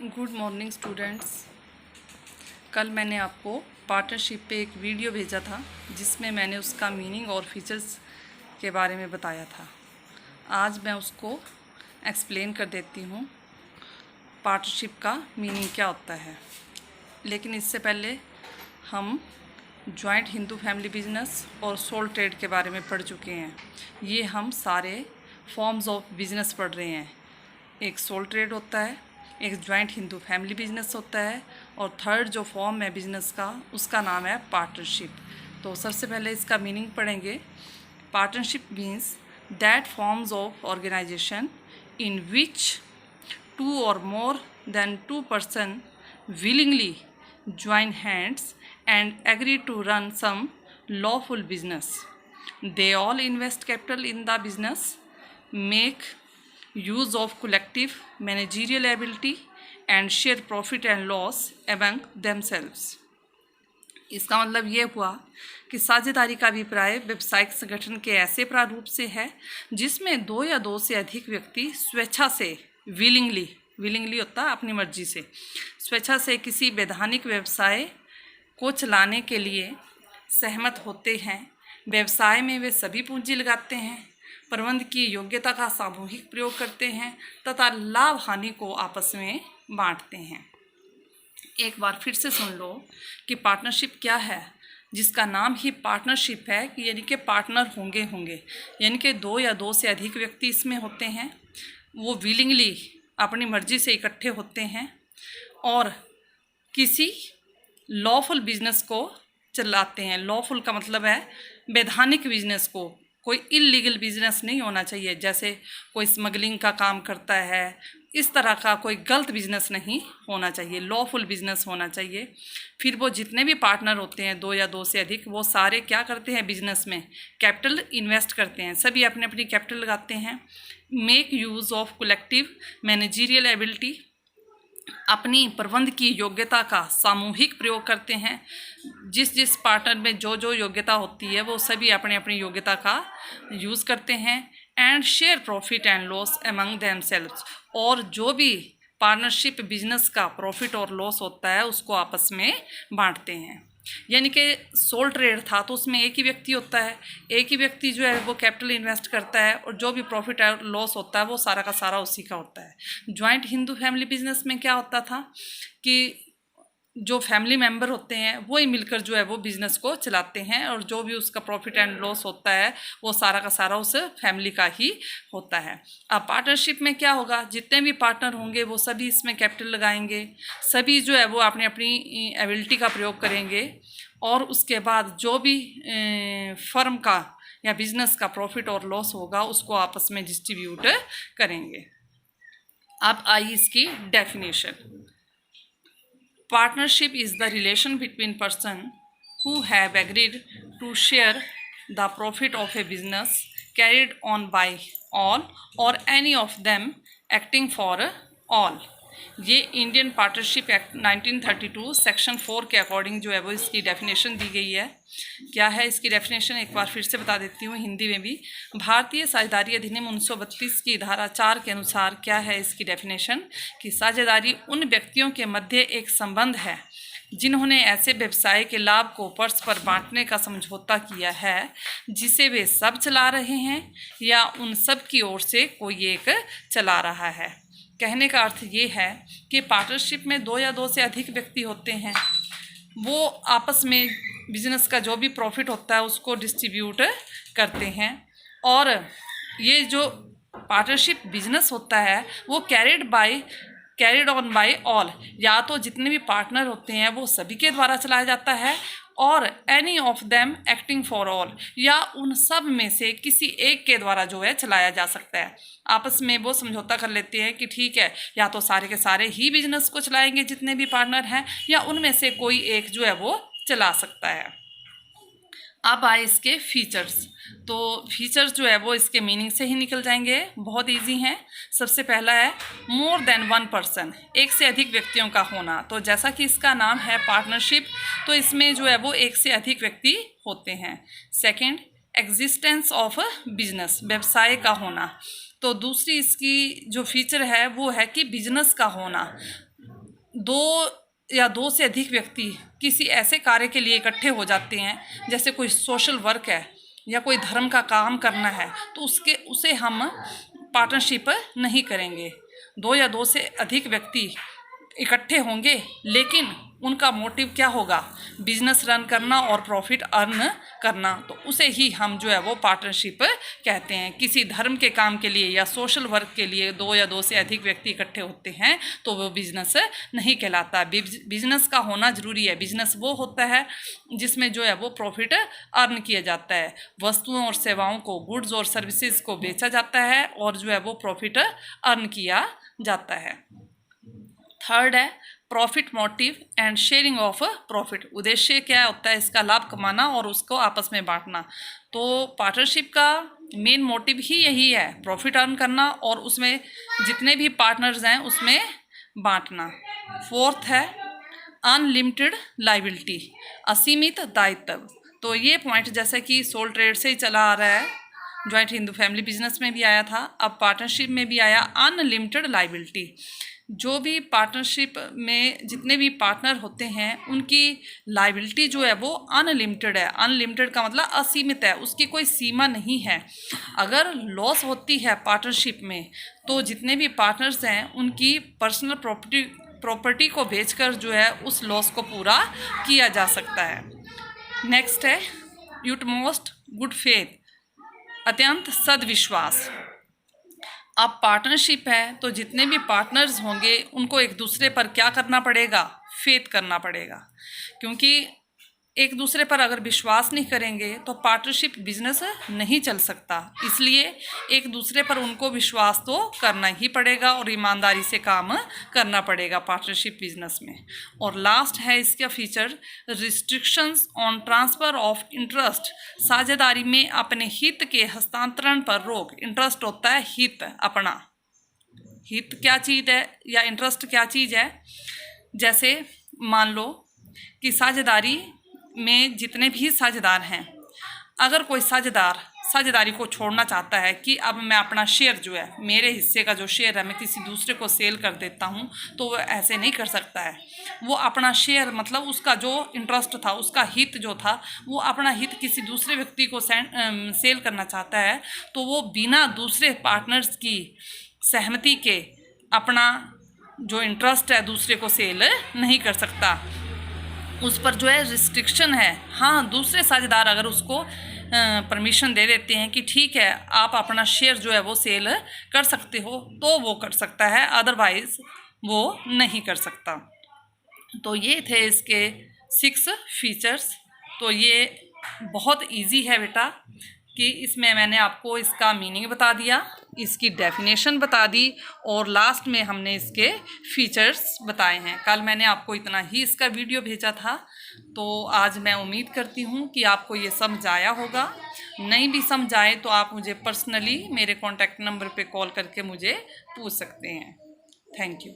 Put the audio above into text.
Good morning students. कल मैंने आपको पार्टनरशिप पे एक वीडियो भेजा था जिसमें मैंने उसका मीनिंग और फीचर्स के बारे में बताया था। आज मैं उसको एक्सप्लेन कर देती हूँ पार्टनरशिप का मीनिंग क्या होता है। लेकिन इससे पहले हम जॉइंट हिंदू फैमिली बिजनेस और सोल ट्रेड के बारे में पढ़ चुके हैं। ये हम सारे फॉर्म्स ऑफ बिजनेस पढ़ रहे हैं। एक सोल ट्रेड होता है, एक जॉइंट हिंदू फैमिली बिजनेस होता है और थर्ड जो फॉर्म है बिजनेस का उसका नाम है पार्टनरशिप। तो सबसे पहले इसका मीनिंग पढ़ेंगे। Partnership means that forms of organisation in which 2 or more than 2 person willingly join hands and agree to run some lawful business. They all invest capital in the business, make use of collective managerial ability and share profit and loss among themselves. इसका मतलब ये हुआ कि साझेदारी का अभिप्राय व्यावसायिक संगठन के ऐसे प्रारूप से है जिसमें 2 या 2 से अधिक व्यक्ति स्वेच्छा से विलिंगली होता है अपनी मर्जी से, स्वेच्छा से किसी वैधानिक व्यवसाय को चलाने के लिए सहमत होते हैं। व्यवसाय में वे सभी पूंजी लगाते हैं, प्रबंध की योग्यता का सामूहिक प्रयोग करते हैं तथा लाभ हानि को आपस में बांटते हैं। एक बार फिर से सुन लो कि पार्टनरशिप क्या है, जिसका नाम ही पार्टनरशिप है कि यानी कि पार्टनर होंगे यानी कि 2 या 2 से अधिक व्यक्ति इसमें होते हैं। वो विलिंगली अपनी मर्जी से इकट्ठे होते हैं और किसी लॉफुल बिजनेस को चलाते हैं। लॉफुल का मतलब है वैधानिक बिजनेस को, कोई इल्लीगल बिजनेस नहीं होना चाहिए, जैसे कोई स्मगलिंग का काम करता है, इस तरह का कोई गलत बिजनेस नहीं होना चाहिए, लॉफुल बिजनेस होना चाहिए। फिर वो जितने भी पार्टनर होते हैं 2 या 2 से अधिक, वो सारे क्या करते हैं बिजनेस में कैपिटल इन्वेस्ट करते हैं, सभी अपने अपनी कैपिटल लगाते हैं। Make use of collective managerial ability, अपनी प्रबंध की योग्यता का सामूहिक प्रयोग करते हैं। जिस पार्टनर में जो योग्यता होती है वो सभी अपनी अपनी योग्यता का यूज़ करते हैं। And share profit and loss among themselves, और जो भी पार्टनरशिप बिजनेस का प्रॉफिट और लॉस होता है उसको आपस में बांटते हैं। यानी कि सोल ट्रेड था तो उसमें एक ही व्यक्ति होता है, एक ही व्यक्ति जो है वो कैपिटल इन्वेस्ट करता है और जो भी प्रॉफिट और लॉस होता है वो सारा का सारा उसी का होता है। जॉइंट हिंदू फैमिली बिजनेस में क्या होता था कि जो फैमिली मेंबर होते हैं वो ही मिलकर जो है वो बिज़नेस को चलाते हैं और जो भी उसका प्रॉफिट एंड लॉस होता है वो सारा का सारा उस फैमिली का ही होता है। अब पार्टनरशिप में क्या होगा, जितने भी पार्टनर होंगे वो सभी इसमें कैपिटल लगाएंगे, सभी जो है वो अपनी अपनी एबिलिटी का प्रयोग करेंगे और उसके बाद जो भी फर्म का या बिज़नेस का प्रॉफिट और लॉस होगा उसको आपस में डिस्ट्रीब्यूट करेंगे। अब आई इसकी definition. Partnership is the relation between persons who have agreed to share the profit of a business carried on by all or any of them acting for all। ये Indian partnership act 1932 section 4 के according जो है वो इसकी definition दी गई है। क्या है इसकी डेफिनेशन, एक बार फिर से बता देती हूँ हिंदी में भी। भारतीय साझेदारी अधिनियम 1932 की धारा 4 के अनुसार क्या है इसकी डेफिनेशन कि साझेदारी उन व्यक्तियों के मध्य एक संबंध है जिन्होंने ऐसे व्यवसाय के लाभ को परस्पर बांटने का समझौता किया है जिसे वे सब चला रहे हैं या उन सब की ओर से कोई एक चला रहा है। कहने का अर्थ ये है कि पार्टनरशिप में 2 या 2 से अधिक व्यक्ति होते हैं, वो आपस में बिजनेस का जो भी प्रॉफिट होता है उसको डिस्ट्रीब्यूट करते हैं और ये जो पार्टनरशिप बिजनेस होता है वो कैरिड ऑन बाय ऑल, या तो जितने भी पार्टनर होते हैं वो सभी के द्वारा चलाया जाता है और any of them acting for all, या उन सब में से किसी एक के द्वारा जो है चलाया जा सकता है। आपस में वो समझौता कर लेते हैं कि ठीक है या तो सारे के सारे ही बिजनेस को चलाएंगे जितने भी पार्टनर हैं या उनमें से कोई एक जो है वो चला सकता है। अब आए इसके फीचर्स। तो फीचर्स जो है वो इसके मीनिंग से ही निकल जाएंगे, बहुत इजी हैं। सबसे पहला है मोर देन 1 पर्सन, एक से अधिक व्यक्तियों का होना। तो जैसा कि इसका नाम है पार्टनरशिप तो इसमें जो है वो एक से अधिक व्यक्ति होते हैं। सेकंड, एग्जिस्टेंस ऑफ बिजनेस, व्यवसाय का होना। तो दूसरी इसकी जो फीचर है वो है कि बिजनेस का होना, दो से अधिक व्यक्ति किसी ऐसे कार्य के लिए इकट्ठे हो जाते हैं, जैसे कोई सोशल वर्क है या कोई धर्म का काम करना है, तो उसे हम पार्टनरशिप नहीं करेंगे। दो से अधिक व्यक्ति इकट्ठे होंगे, लेकिन उनका मोटिव क्या होगा, बिजनेस रन करना और प्रॉफिट अर्न करना, तो उसे ही हम जो है वो पार्टनरशिप कहते हैं। किसी धर्म के काम के लिए या सोशल वर्क के लिए दो से अधिक व्यक्ति इकट्ठे होते हैं तो वो बिजनेस नहीं कहलाता। बिजनेस का होना ज़रूरी है। बिजनेस वो होता है जिसमें जो है वो प्रॉफिट अर्न किया जाता है, वस्तुओं और सेवाओं को, गुड्स और सर्विसेज को बेचा जाता है और जो है वो प्रॉफिट अर्न किया जाता है। थर्ड है profit motive and sharing of profit. उद्देश्य क्या होता है, इसका लाभ कमाना और उसको आपस में बांटना। तो पार्टनरशिप का मेन मोटिव ही यही है, प्रॉफिट अर्न करना और उसमें जितने भी पार्टनर्स हैं उसमें बांटना। फोर्थ है अनलिमिटेड लायबिलिटी, असीमित दायित्व। तो ये पॉइंट जैसे कि सोल ट्रेड से ही चला आ रहा है, जॉइंट हिंदू फैमिली बिजनेस में भी आया था, अब पार्टनरशिप में भी आया अनलिमिटेड लायबिलिटी। जो भी पार्टनरशिप में जितने भी पार्टनर होते हैं उनकी लायबिलिटी जो है वो अनलिमिटेड है। अनलिमिटेड का मतलब असीमित है, उसकी कोई सीमा नहीं है। अगर लॉस होती है पार्टनरशिप में तो जितने भी पार्टनर्स हैं उनकी पर्सनल प्रॉपर्टी को बेचकर जो है उस लॉस को पूरा किया जा सकता है। नेक्स्ट है यूटमोस्ट गुड फेथ, अत्यंत सद्विश्वास। अब पार्टनरशिप है तो जितने भी पार्टनर्स होंगे उनको एक दूसरे पर क्या करना पड़ेगा, फेथ करना पड़ेगा। क्योंकि एक दूसरे पर अगर विश्वास नहीं करेंगे तो पार्टनरशिप बिजनेस नहीं चल सकता। इसलिए एक दूसरे पर उनको विश्वास तो करना ही पड़ेगा और ईमानदारी से काम करना पड़ेगा पार्टनरशिप बिजनेस में। और लास्ट है इसका feature restrictions on transfer of interest, साझेदारी में अपने हित के हस्तांतरण पर रोक। इंटरेस्ट होता है हित, अपना हित क्या चीज़ है या इंटरेस्ट क्या चीज़ है। जैसे मान लो कि साझेदारी में जितने भी साझेदार हैं, अगर कोई साझेदार साझेदारी को छोड़ना चाहता है कि अब मैं अपना शेयर जो है, मेरे हिस्से का जो शेयर है मैं किसी दूसरे को सेल कर देता हूं, तो वो ऐसे नहीं कर सकता है। वो अपना शेयर मतलब उसका जो इंटरेस्ट था, उसका हित जो था, वो अपना हित किसी दूसरे व्यक्ति को सेल करना चाहता है तो वो बिना दूसरे पार्टनर्स की सहमति के अपना जो इंटरेस्ट है दूसरे को सेल नहीं कर सकता। उस पर जो है रिस्ट्रिक्शन है। हाँ, दूसरे साझेदार अगर उसको परमिशन दे देते हैं कि ठीक है आप अपना शेयर जो है वो सेल कर सकते हो, तो वो कर सकता है, अदरवाइज वो नहीं कर सकता। तो ये थे इसके 6 फीचर्स। तो ये बहुत इजी है बेटा कि इसमें मैंने आपको इसका मीनिंग बता दिया, इसकी डेफिनेशन बता दी और लास्ट में हमने इसके फीचर्स बताए हैं। कल मैंने आपको इतना ही इसका वीडियो भेजा था, तो आज मैं उम्मीद करती हूँ कि आपको ये समझ आया होगा। नहीं भी समझ आए तो आप मुझे पर्सनली मेरे कॉन्टैक्ट नंबर पे कॉल करके मुझे पूछ सकते हैं। Thank you.